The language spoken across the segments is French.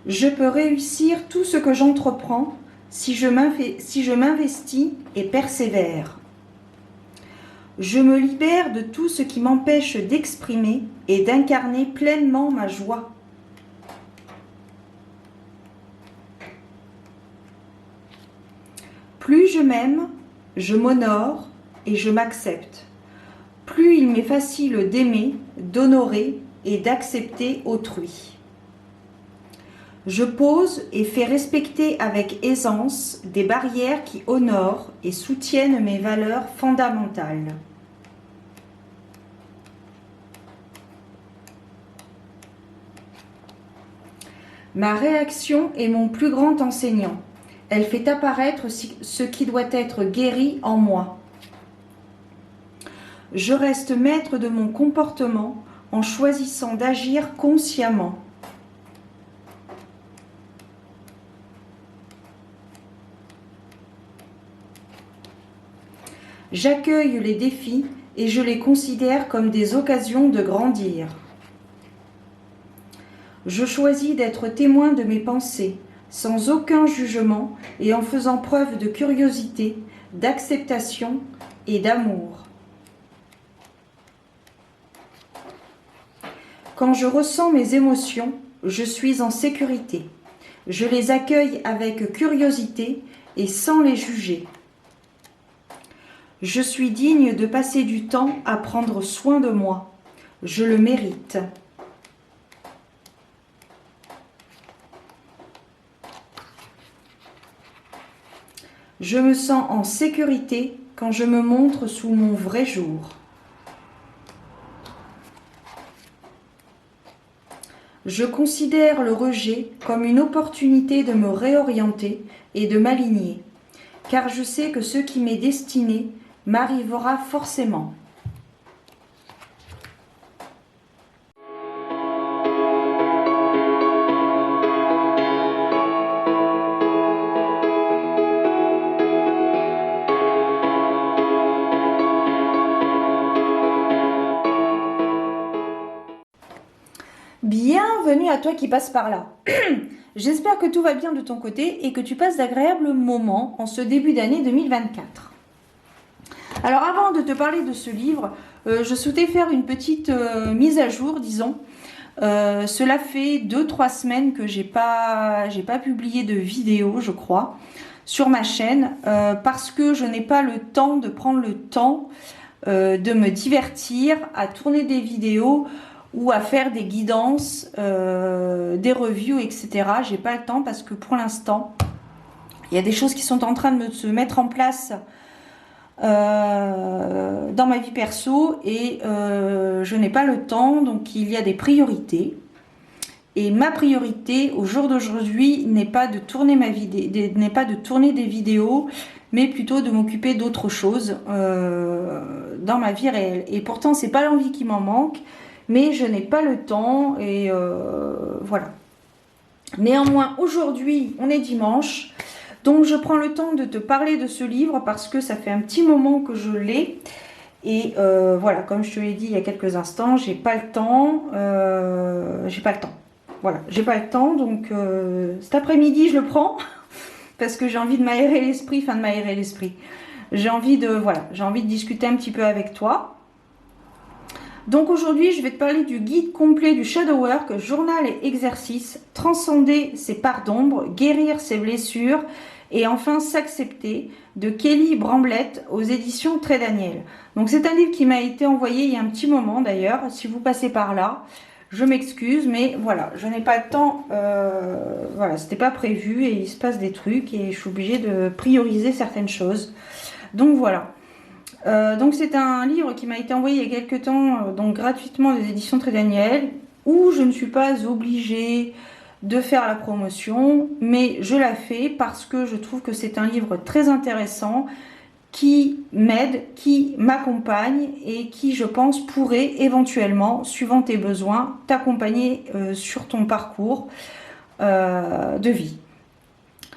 Je peux réussir tout ce que j'entreprends si je m'investis et persévère. Je me libère de tout ce qui m'empêche d'exprimer et d'incarner pleinement ma joie. Plus je m'aime, je m'honore et je m'accepte. Plus il m'est facile d'aimer, d'honorer et d'accepter autrui. Je pose et fais respecter avec aisance des barrières qui honorent et soutiennent mes valeurs fondamentales. Ma réaction est mon plus grand enseignant. Elle fait apparaître ce qui doit être guéri en moi. Je reste maître de mon comportement en choisissant d'agir consciemment. J'accueille les défis et je les considère comme des occasions de grandir. Je choisis d'être témoin de mes pensées, sans aucun jugement et en faisant preuve de curiosité, d'acceptation et d'amour. Quand je ressens mes émotions, je suis en sécurité. Je les accueille avec curiosité et sans les juger. Je suis digne de passer du temps à prendre soin de moi. Je le mérite. Je me sens en sécurité quand je me montre sous mon vrai jour. Je considère le rejet comme une opportunité de me réorienter et de m'aligner, car je sais que ce qui m'est destiné m'arrivera forcément. Bienvenue à toi qui passe par là. J'espère que tout va bien de ton côté et que tu passes d'agréables moments en ce début d'année 2024. Alors avant de te parler de ce livre, je souhaitais faire une petite mise à jour, disons. Cela fait 2-3 semaines que j'ai pas publié de vidéo, je crois, sur ma chaîne, parce que je n'ai pas le temps de prendre le temps de me divertir à tourner des vidéos ou à faire des guidances, des reviews, etc. J'ai pas le temps parce que pour l'instant, il y a des choses qui sont en train de se mettre en place dans ma vie perso et je n'ai pas le temps, donc il y a des priorités. Et ma priorité au jour d'aujourd'hui n'est pas de tourner des vidéos, mais plutôt de m'occuper d'autres choses dans ma vie réelle. Et pourtant, c'est pas l'envie qui m'en manque, mais je n'ai pas le temps et voilà. Néanmoins, aujourd'hui, on est dimanche, donc je prends le temps de te parler de ce livre parce que ça fait un petit moment que je l'ai. Et voilà, comme je te l'ai dit il y a quelques instants, j'ai pas le temps. Voilà, j'ai pas le temps, donc cet après-midi, je le prends parce que j'ai envie de m'aérer l'esprit, J'ai envie de discuter un petit peu avec toi. Donc aujourd'hui, je vais te parler du guide complet du Shadow Work, journal et exercice, transcender ses parts d'ombre, guérir ses blessures et enfin s'accepter, de Kelly Bramblett aux éditions Très Daniel. Donc c'est un livre qui m'a été envoyé il y a un petit moment d'ailleurs. Si vous passez par là, je m'excuse, mais voilà, je n'ai pas le temps. Voilà, c'était pas prévu et il se passe des trucs et je suis obligée de prioriser certaines choses. Donc voilà. Donc c'est un livre qui m'a été envoyé il y a quelques temps, donc gratuitement des éditions Très Daniel, où je ne suis pas obligée de faire la promotion, mais je la fais parce que je trouve que c'est un livre très intéressant qui m'aide, qui m'accompagne et qui, je pense, pourrait éventuellement, suivant tes besoins, t'accompagner sur ton parcours de vie.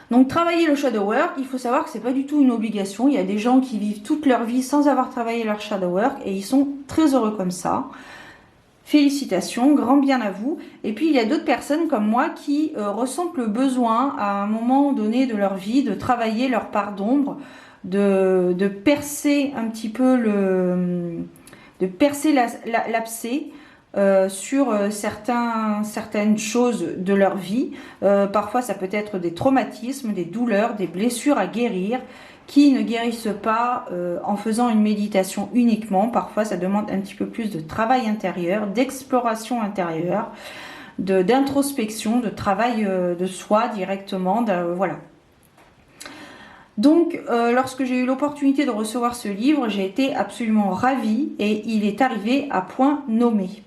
Donc travailler le shadow work, il faut savoir que c'est pas du tout une obligation. Il y a des gens qui vivent toute leur vie sans avoir travaillé leur shadow work et ils sont très heureux comme ça. Félicitations, grand bien à vous. Et puis il y a d'autres personnes comme moi qui ressentent le besoin à un moment donné de leur vie de travailler leur part d'ombre, de percer un petit peu de percer l'abcès sur certaines choses de leur vie. Parfois ça peut être des traumatismes, des douleurs, des blessures à guérir qui ne guérissent pas en faisant une méditation uniquement. Parfois ça demande un petit peu plus de travail intérieur, d'exploration intérieure, d'introspection, de travail de soi directement, voilà. Donc, lorsque j'ai eu l'opportunité de recevoir ce livre, j'ai été absolument ravie et il est arrivé à point nommé.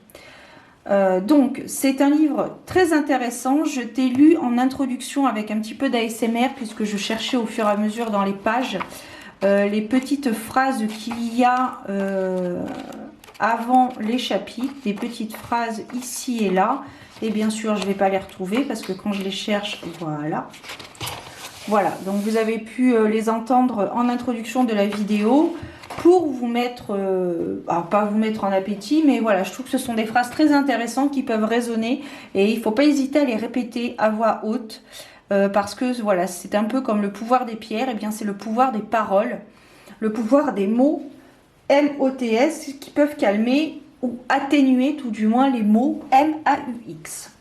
Donc, c'est un livre très intéressant. Je t'ai lu en introduction avec un petit peu d'ASMR puisque je cherchais au fur et à mesure dans les pages les petites phrases qu'il y a avant les chapitres, des petites phrases ici et là. Et bien sûr, je ne vais pas les retrouver parce que quand je les cherche, voilà. Voilà, donc vous avez pu les entendre en introduction de la vidéo pour vous mettre, pas vous mettre en appétit, mais voilà, je trouve que ce sont des phrases très intéressantes qui peuvent résonner et il ne faut pas hésiter à les répéter à voix haute parce que voilà, c'est un peu comme le pouvoir des pierres, et bien c'est le pouvoir des paroles, le pouvoir des mots M-O-T-S qui peuvent calmer ou atténuer tout du moins les mots M-A-U-X.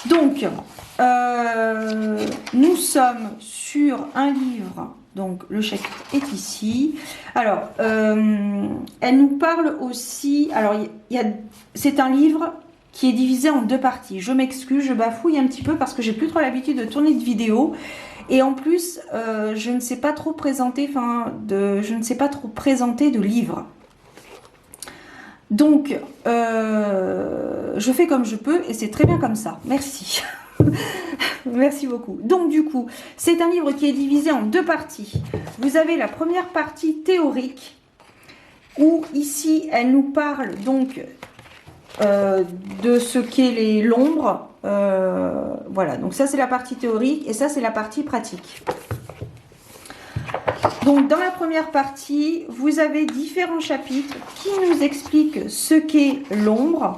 Donc, nous sommes sur un livre, donc le chapitre est ici. Alors, elle nous parle aussi, alors c'est un livre qui est divisé en deux parties. Je m'excuse, je bafouille un petit peu parce que j'ai plus trop l'habitude de tourner de vidéos. Et en plus, je ne sais pas trop présenter, de livres. Donc, je fais comme je peux et c'est très bien comme ça. Merci. Merci beaucoup. Donc du coup, c'est un livre qui est divisé en deux parties. Vous avez la première partie théorique où ici, elle nous parle donc de ce qu'est l'ombre. Voilà, donc ça c'est la partie théorique et ça c'est la partie pratique. Donc dans la première partie, vous avez différents chapitres qui nous expliquent ce qu'est l'ombre.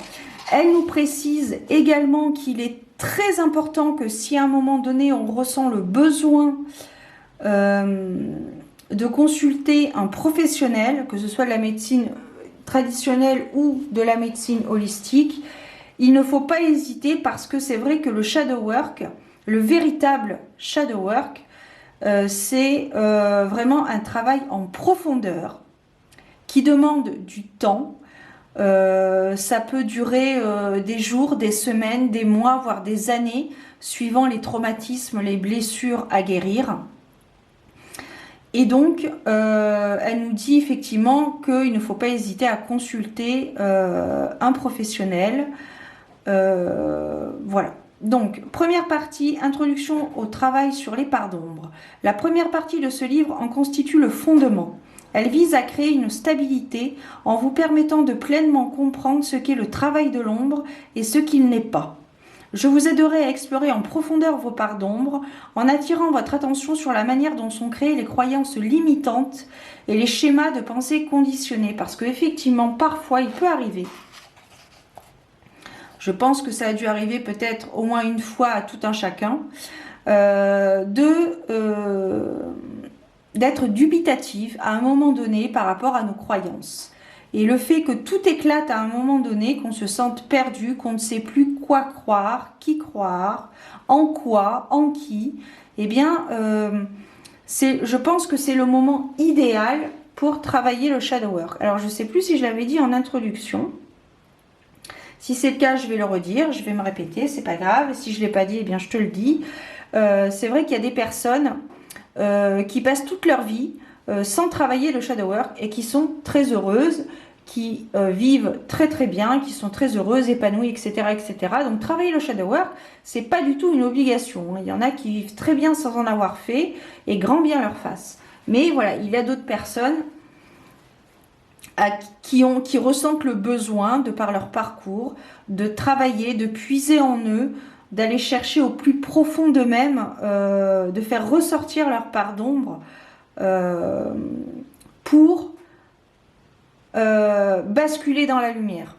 Elle nous précise également qu'il est très important que si à un moment donné on ressent le besoin de consulter un professionnel, que ce soit de la médecine traditionnelle ou de la médecine holistique, il ne faut pas hésiter parce que c'est vrai que le shadow work, le véritable shadow work, c'est vraiment un travail en profondeur qui demande du temps. Ça peut durer des jours, des semaines, des mois, voire des années, suivant les traumatismes, les blessures à guérir. Et donc, elle nous dit effectivement qu'il ne faut pas hésiter à consulter un professionnel. Voilà. Donc, première partie, introduction au travail sur les parts d'ombre. La première partie de ce livre en constitue le fondement. Elle vise à créer une stabilité en vous permettant de pleinement comprendre ce qu'est le travail de l'ombre et ce qu'il n'est pas. Je vous aiderai à explorer en profondeur vos parts d'ombre en attirant votre attention sur la manière dont sont créées les croyances limitantes et les schémas de pensée conditionnés. Parce qu'effectivement, parfois, il peut arriver. Je pense que ça a dû arriver peut-être au moins une fois à tout un chacun, d'être dubitative à un moment donné par rapport à nos croyances. Et le fait que tout éclate à un moment donné, qu'on se sente perdu, qu'on ne sait plus quoi croire, qui croire, en quoi, en qui, eh bien, je pense que c'est le moment idéal pour travailler le shadow work. Alors, je ne sais plus si je l'avais dit en introduction. Si c'est le cas, je vais le redire, je vais me répéter, c'est pas grave. Si je ne l'ai pas dit, eh bien, je te le dis. C'est vrai qu'il y a des personnes qui passent toute leur vie sans travailler le shadow work et qui sont très heureuses, qui vivent très très bien, qui sont très heureuses, épanouies, etc. etc. Donc travailler le shadow work, c'est pas du tout une obligation. Il y en a qui vivent très bien sans en avoir fait et grand bien leur face. Mais voilà, il y a d'autres personnes qui ressentent le besoin, de par leur parcours, de travailler, de puiser en eux, d'aller chercher au plus profond d'eux-mêmes, de faire ressortir leur part d'ombre pour basculer dans la lumière.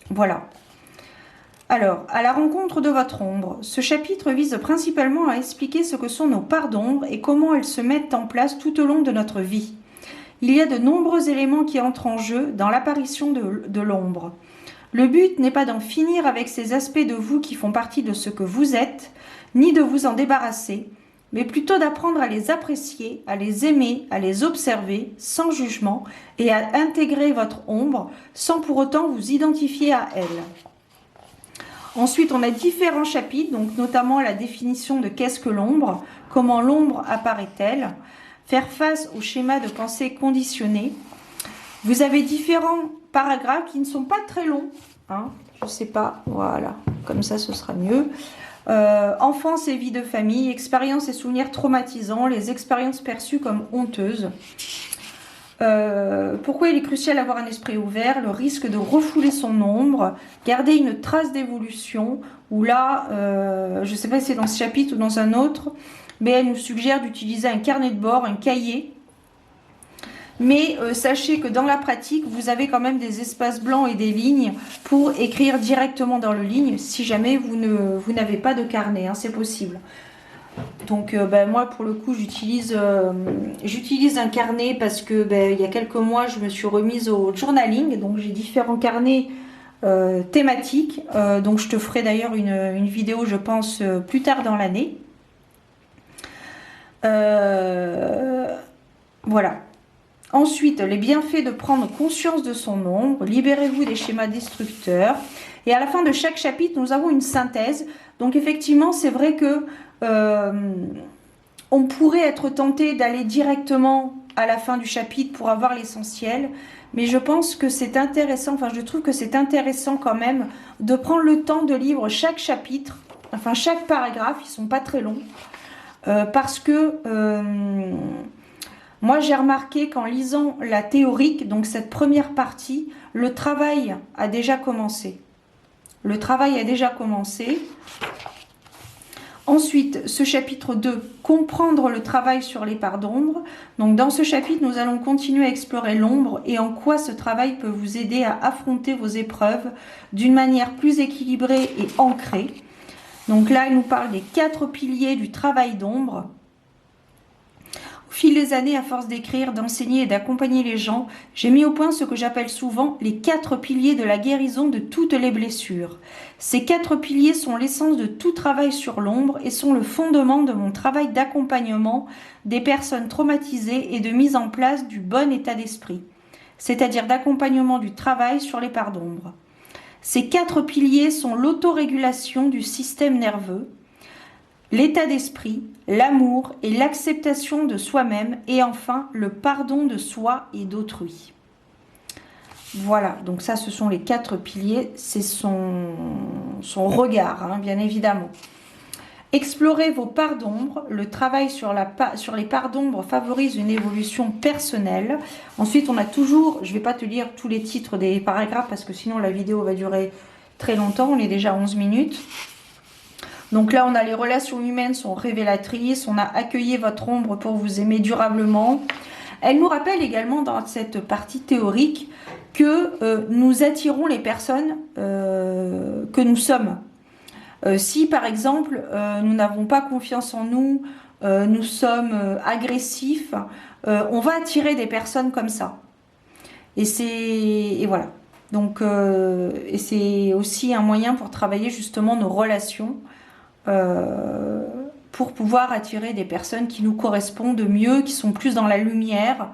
Voilà. Alors, à la rencontre de votre ombre, ce chapitre vise principalement à expliquer ce que sont nos parts d'ombre et comment elles se mettent en place tout au long de notre vie. Il y a de nombreux éléments qui entrent en jeu dans l'apparition de l'ombre. Le but n'est pas d'en finir avec ces aspects de vous qui font partie de ce que vous êtes, ni de vous en débarrasser, mais plutôt d'apprendre à les apprécier, à les aimer, à les observer sans jugement et à intégrer votre ombre sans pour autant vous identifier à elle. Ensuite, on a différents chapitres, donc notamment la définition de qu'est-ce que l'ombre, comment l'ombre apparaît-elle, faire face au schéma de pensée conditionné. Vous avez différents paragraphes qui ne sont pas très longs, hein, je ne sais pas, voilà, comme ça ce sera mieux. Enfance et vie de famille, expériences et souvenirs traumatisants, les expériences perçues comme honteuses. Pourquoi il est crucial d'avoir un esprit ouvert, le risque de refouler son ombre, garder une trace d'évolution, ou là, je ne sais pas si c'est dans ce chapitre ou dans un autre, mais elle nous suggère d'utiliser un carnet de bord, un cahier. Mais sachez que dans la pratique, vous avez quand même des espaces blancs et des lignes pour écrire directement dans le ligne, si jamais vous n'avez pas de carnet, hein, c'est possible. Donc moi pour le coup j'utilise un carnet parce que il y a quelques mois je me suis remise au journaling, donc j'ai différents carnets thématiques, donc je te ferai d'ailleurs une vidéo je pense plus tard dans l'année. Voilà. Ensuite, les bienfaits de prendre conscience de son ombre, libérez-vous des schémas destructeurs. Et à la fin de chaque chapitre, nous avons une synthèse. Donc effectivement, c'est vrai que on pourrait être tenté d'aller directement à la fin du chapitre pour avoir l'essentiel. Mais je pense que c'est intéressant, enfin je trouve que c'est intéressant quand même de prendre le temps de lire chaque chapitre, enfin chaque paragraphe, ils ne sont pas très longs. Parce que moi j'ai remarqué qu'en lisant la théorique, donc cette première partie, le travail a déjà commencé. Le travail a déjà commencé. Ensuite, ce chapitre 2, comprendre le travail sur les parts d'ombre. Donc dans ce chapitre, nous allons continuer à explorer l'ombre et en quoi ce travail peut vous aider à affronter vos épreuves d'une manière plus équilibrée et ancrée. Donc là, il nous parle des 4 piliers du travail d'ombre. Au fil des années, à force d'écrire, d'enseigner et d'accompagner les gens, j'ai mis au point ce que j'appelle souvent les 4 piliers de la guérison de toutes les blessures. Ces 4 piliers sont l'essence de tout travail sur l'ombre et sont le fondement de mon travail d'accompagnement des personnes traumatisées et de mise en place du bon état d'esprit, c'est-à-dire d'accompagnement du travail sur les parts d'ombre. Ces 4 piliers sont l'autorégulation du système nerveux, l'état d'esprit, l'amour et l'acceptation de soi-même et enfin le pardon de soi et d'autrui. Voilà, donc ça ce sont les 4 piliers, c'est son regard, hein, bien évidemment. Explorez vos parts d'ombre, le travail sur les parts d'ombre favorise une évolution personnelle. Ensuite on a toujours, je ne vais pas te lire tous les titres des paragraphes parce que sinon la vidéo va durer très longtemps, on est déjà à 11 minutes. Donc là, on a les relations humaines sont révélatrices. On a accueilli votre ombre pour vous aimer durablement. Elle nous rappelle également dans cette partie théorique que nous attirons les personnes que nous sommes. Si par exemple, nous n'avons pas confiance en nous, nous sommes agressifs, on va attirer des personnes comme ça. Et voilà. Donc, et c'est aussi un moyen pour travailler justement nos relations. Pour pouvoir attirer des personnes qui nous correspondent mieux, qui sont plus dans la lumière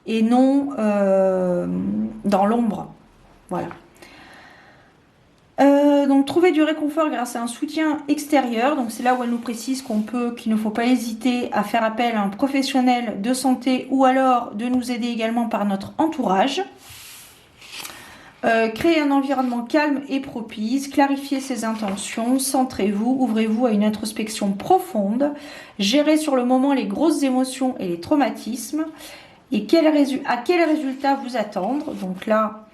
et non dans l'ombre. Voilà. Donc trouver du réconfort grâce à un soutien extérieur. Donc c'est là où elle nous précise qu'il ne faut pas hésiter à faire appel à un professionnel de santé ou alors de nous aider également par notre entourage. Créer un environnement calme et propice, clarifier ses intentions, centrez-vous, ouvrez-vous à une introspection profonde, gérez sur le moment les grosses émotions et les traumatismes, et à quel résultat vous attendre. Donc là,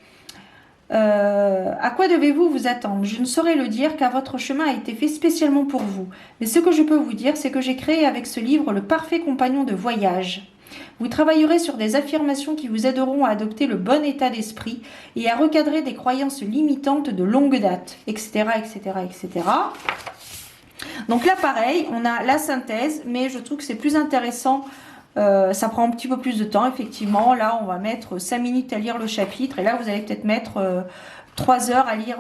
à quoi devez-vous vous attendre? Je ne saurais le dire car votre chemin a été fait spécialement pour vous. Mais ce que je peux vous dire, c'est que j'ai créé avec ce livre le parfait compagnon de voyage. Vous travaillerez sur des affirmations qui vous aideront à adopter le bon état d'esprit et à recadrer des croyances limitantes de longue date, etc., etc., etc. Donc là, pareil, on a la synthèse, mais je trouve que c'est plus intéressant. Ça prend un petit peu plus de temps, effectivement. Là, on va mettre 5 minutes à lire le chapitre. Et là, vous allez peut-être mettre 3 heures à lire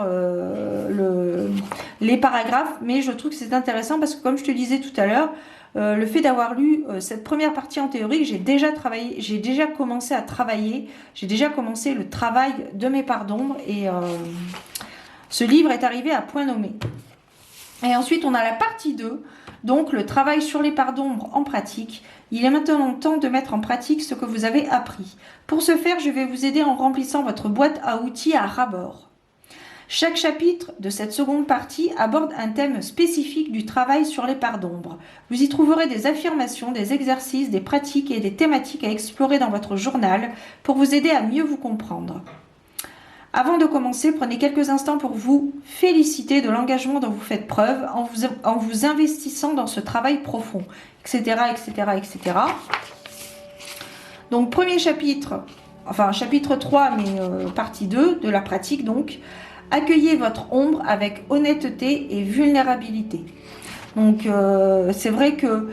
les paragraphes. Mais je trouve que c'est intéressant parce que, comme je te disais tout à l'heure, le fait d'avoir lu cette première partie en théorie, j'ai déjà commencé à travailler. J'ai déjà commencé le travail de mes parts d'ombre. Et ce livre est arrivé à point nommé. Et ensuite, on a la partie 2. Donc, le travail sur les parts d'ombre en pratique. Il est maintenant temps de mettre en pratique ce que vous avez appris. Pour ce faire, je vais vous aider en remplissant votre boîte à outils à ras-bord. Chaque chapitre de cette seconde partie aborde un thème spécifique du travail sur les parts d'ombre. Vous y trouverez des affirmations, des exercices, des pratiques et des thématiques à explorer dans votre journal pour vous aider à mieux vous comprendre. Avant de commencer, prenez quelques instants pour vous féliciter de l'engagement dont vous faites preuve en vous investissant dans ce travail profond, etc., etc., etc. Donc, premier chapitre, enfin chapitre 3, mais partie 2 de la pratique, donc. Accueillez votre ombre avec honnêteté et vulnérabilité. Donc, c'est vrai que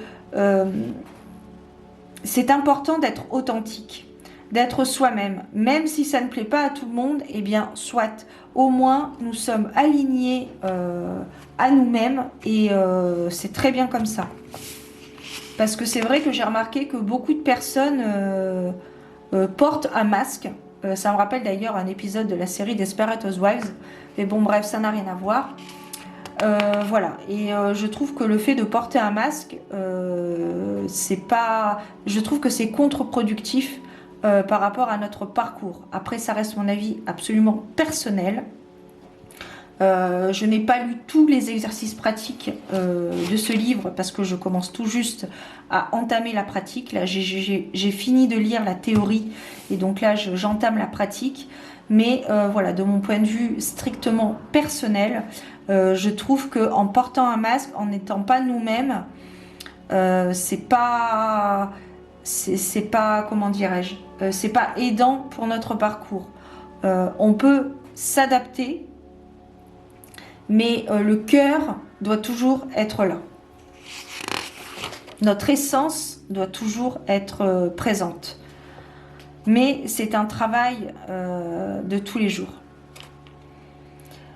c'est important d'être authentique, d'être soi-même. Même si ça ne plaît pas à tout le monde, eh bien, soit. Au moins, nous sommes alignés à nous-mêmes et c'est très bien comme ça. Parce que c'est vrai que j'ai remarqué que beaucoup de personnes portent un masque. Ça me rappelle d'ailleurs un épisode de la série Desperate Housewives. Mais bon, bref, ça n'a rien à voir. Voilà. Et je trouve que le fait de porter un masque, c'est pas... Je trouve que c'est contre-productif par rapport à notre parcours. Après, ça reste mon avis absolument personnel. Je n'ai pas lu tous les exercices pratiques de ce livre parce que je commence tout juste à entamer la pratique. Là, j'ai fini de lire la théorie et donc là, j'entame la pratique. Mais voilà, de mon point de vue strictement personnel, je trouve qu'en portant un masque, en n'étant pas nous-mêmes, c'est pas, comment dirais-je, c'est pas aidant pour notre parcours. On peut s'adapter, mais le cœur doit toujours être là. Notre essence doit toujours être présente. Mais c'est un travail de tous les jours.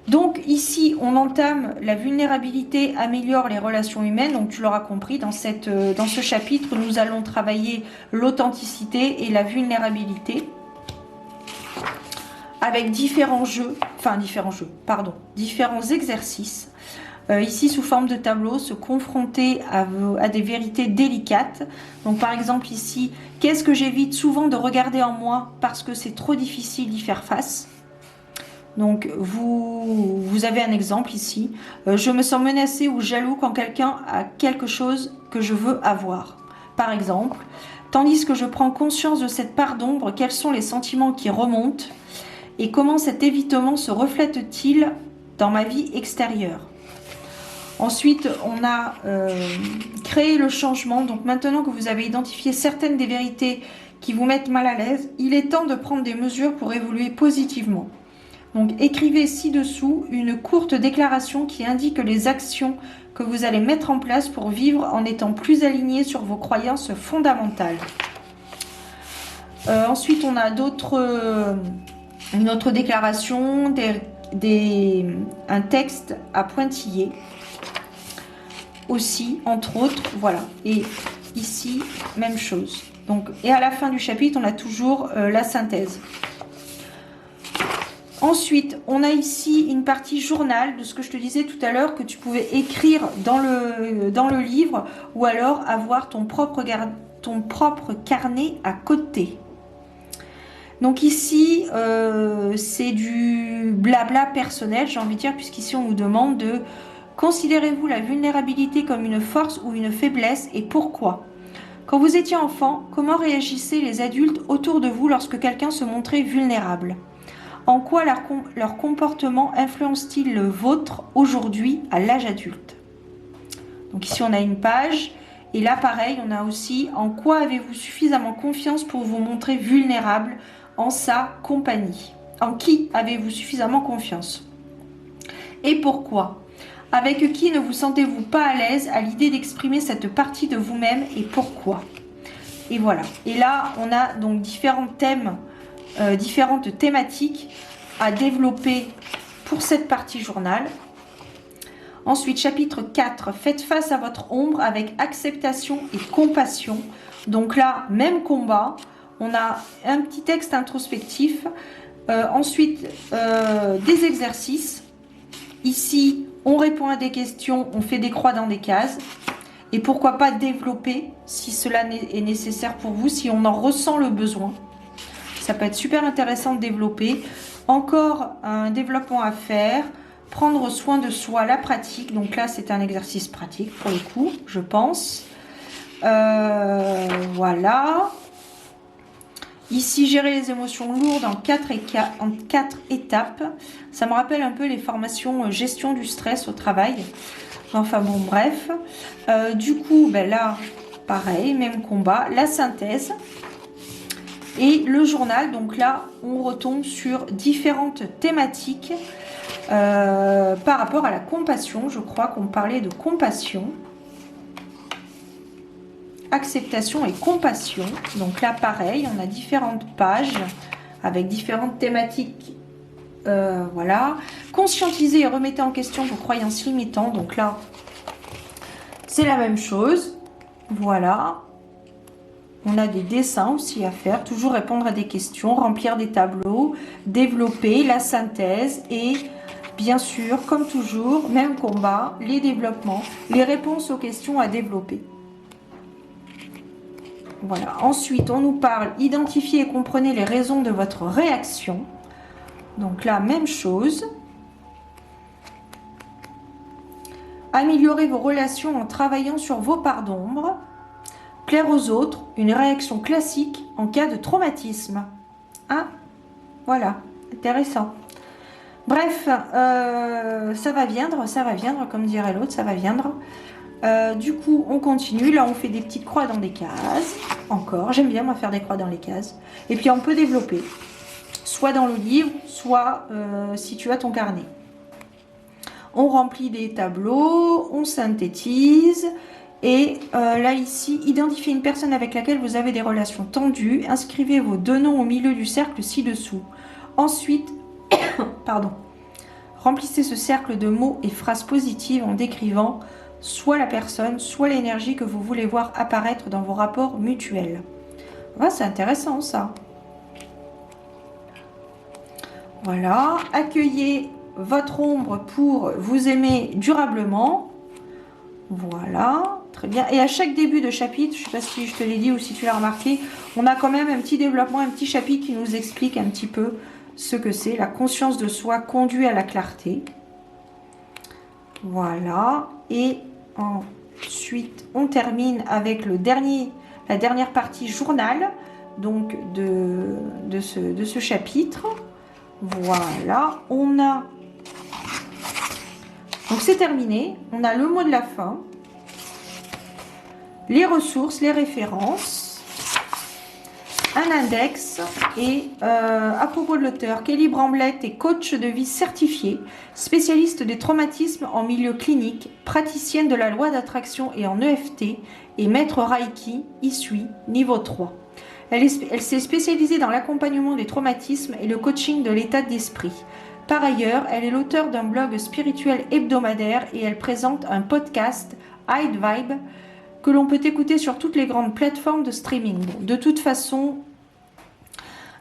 Donc ici, on entame la vulnérabilité, améliore les relations humaines. Donc tu l'auras compris, dans ce chapitre, nous allons travailler l'authenticité et la vulnérabilité. Avec différents exercices. Ici, sous forme de tableau, se confronter à des vérités délicates. Donc, par exemple, ici, qu'est-ce que j'évite souvent de regarder en moi parce que c'est trop difficile d'y faire face? Donc, vous avez un exemple ici. Je me sens menacée ou jaloux quand quelqu'un a quelque chose que je veux avoir. Par exemple, tandis que je prends conscience de cette part d'ombre, quels sont les sentiments qui remontent? Et comment cet évitement se reflète-t-il dans ma vie extérieure? Ensuite, on a créé le changement. Donc maintenant que vous avez identifié certaines des vérités qui vous mettent mal à l'aise, il est temps de prendre des mesures pour évoluer positivement. Donc écrivez ci-dessous une courte déclaration qui indique les actions que vous allez mettre en place pour vivre en étant plus aligné sur vos croyances fondamentales. Ensuite, on a une autre déclaration, un texte à pointiller aussi, entre autres, voilà. Et ici, même chose. Donc, et à la fin du chapitre, on a toujours la synthèse. Ensuite, on a ici une partie journal de ce que je te disais tout à l'heure, que tu pouvais écrire dans le livre ou alors avoir ton propre carnet à côté. Donc ici, c'est du blabla personnel, j'ai envie de dire, puisqu'ici on nous demande de considérez-vous la vulnérabilité comme une force ou une faiblesse et pourquoi? Quand vous étiez enfant, comment réagissaient les adultes autour de vous lorsque quelqu'un se montrait vulnérable? En quoi leur comportement influence-t-il le vôtre aujourd'hui à l'âge adulte? Donc ici on a une page Et là, pareil, on a aussi en quoi avez-vous suffisamment confiance pour vous montrer vulnérable en sa compagnie. En qui avez-vous suffisamment confiance? Et pourquoi? Avec qui ne vous sentez-vous pas à l'aise à l'idée d'exprimer cette partie de vous-même et pourquoi? Et voilà. Et là, on a donc différents thèmes, différentes thématiques à développer pour cette partie journal. Ensuite, chapitre 4, faites face à votre ombre avec acceptation et compassion. Donc là, même combat. On a un petit texte introspectif. Ensuite, des exercices. Ici, on répond à des questions, on fait des croix dans des cases. Et pourquoi pas développer si cela est nécessaire pour vous, si on en ressent le besoin. Ça peut être super intéressant de développer. Encore un développement à faire. Prendre soin de soi, la pratique. Donc là, c'est un exercice pratique pour le coup, je pense. Voilà. Ici, gérer les émotions lourdes en 4 étapes. Ça me rappelle un peu les formations gestion du stress au travail. Enfin bon, bref. Du coup, ben là, pareil, même combat. La synthèse. Et le journal. Donc là, on retombe sur différentes thématiques par rapport à la compassion. Je crois qu'on parlait de compassion. Acceptation et compassion. Donc là, pareil, on a différentes pages avec différentes thématiques. Voilà. Conscientiser et remettez en question vos croyances limitantes. Donc là, c'est la même chose. Voilà. On a des dessins aussi à faire. Toujours répondre à des questions, remplir des tableaux, développer la synthèse et bien sûr, comme toujours, même combat, les développements, les réponses aux questions à développer. Voilà. Ensuite, on nous parle, identifiez et comprenez les raisons de votre réaction. Donc là, même chose. Améliorez vos relations en travaillant sur vos parts d'ombre. Plaire aux autres, une réaction classique en cas de traumatisme. Ah, voilà, intéressant. Bref, ça va viendre, comme dirait l'autre, ça va viendre. Du coup, on continue. Là, on fait des petites croix dans des cases. Encore, j'aime bien moi faire des croix dans les cases. Et puis, on peut développer. Soit dans le livre, soit si tu as ton carnet. On remplit des tableaux, on synthétise. Et là, ici, identifiez une personne avec laquelle vous avez des relations tendues. Inscrivez vos deux noms au milieu du cercle ci-dessous. Ensuite, pardon, remplissez ce cercle de mots et phrases positives en décrivant soit la personne, soit l'énergie que vous voulez voir apparaître dans vos rapports mutuels. Ah, c'est intéressant ça. Voilà. Accueillez votre ombre pour vous aimer durablement. Voilà. Très bien. Et à chaque début de chapitre, je ne sais pas si je te l'ai dit ou si tu l'as remarqué, on a quand même un petit développement, un petit chapitre qui nous explique un petit peu ce que c'est. La conscience de soi conduit à la clarté. Voilà. Et ensuite, on termine avec la dernière partie journal donc de ce chapitre. Voilà. On a... Donc c'est terminé. On a le mot de la fin. Les ressources, les références, un index et à propos de l'auteur, Kelly Bramblett est coach de vie certifié, spécialiste des traumatismes en milieu clinique, praticienne de la loi d'attraction et en EFT et maître Reiki, Isui, niveau 3. Elle s'est spécialisée dans l'accompagnement des traumatismes et le coaching de l'état d'esprit. Par ailleurs, elle est l'auteur d'un blog spirituel hebdomadaire et elle présente un podcast, High Vibe, que l'on peut écouter sur toutes les grandes plateformes de streaming. De toute façon,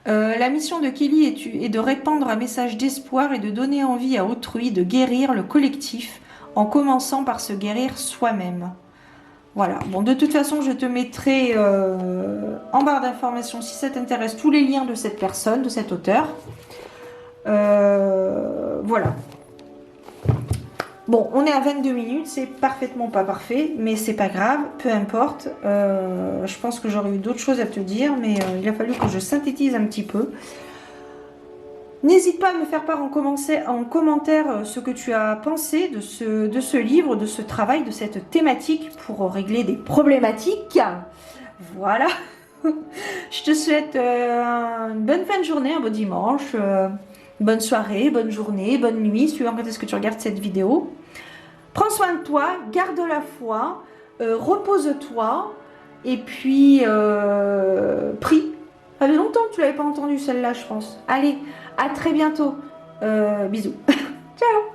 la mission de Kelly est de répandre un message d'espoir et de donner envie à autrui de guérir le collectif en commençant par se guérir soi-même. Voilà. Bon, de toute façon, je te mettrai en barre d'informations, si ça t'intéresse, tous les liens de cette personne, de cet auteur. Voilà. Bon, on est à 22 minutes, c'est parfaitement pas parfait, mais c'est pas grave, peu importe. Je pense que j'aurais eu d'autres choses à te dire, mais il a fallu que je synthétise un petit peu. N'hésite pas à me faire part en commentaire ce que tu as pensé de ce livre, de ce travail, de cette thématique pour régler des problématiques. Voilà. Je te souhaite une bonne fin de journée, un bon dimanche, bonne soirée, bonne journée, bonne nuit, suivant quand est-ce que tu regardes cette vidéo. Prends soin de toi, garde la foi, repose-toi et puis prie. Ça fait longtemps que tu l'avais pas entendu celle-là, je pense. Allez, à très bientôt. Bisous. Ciao.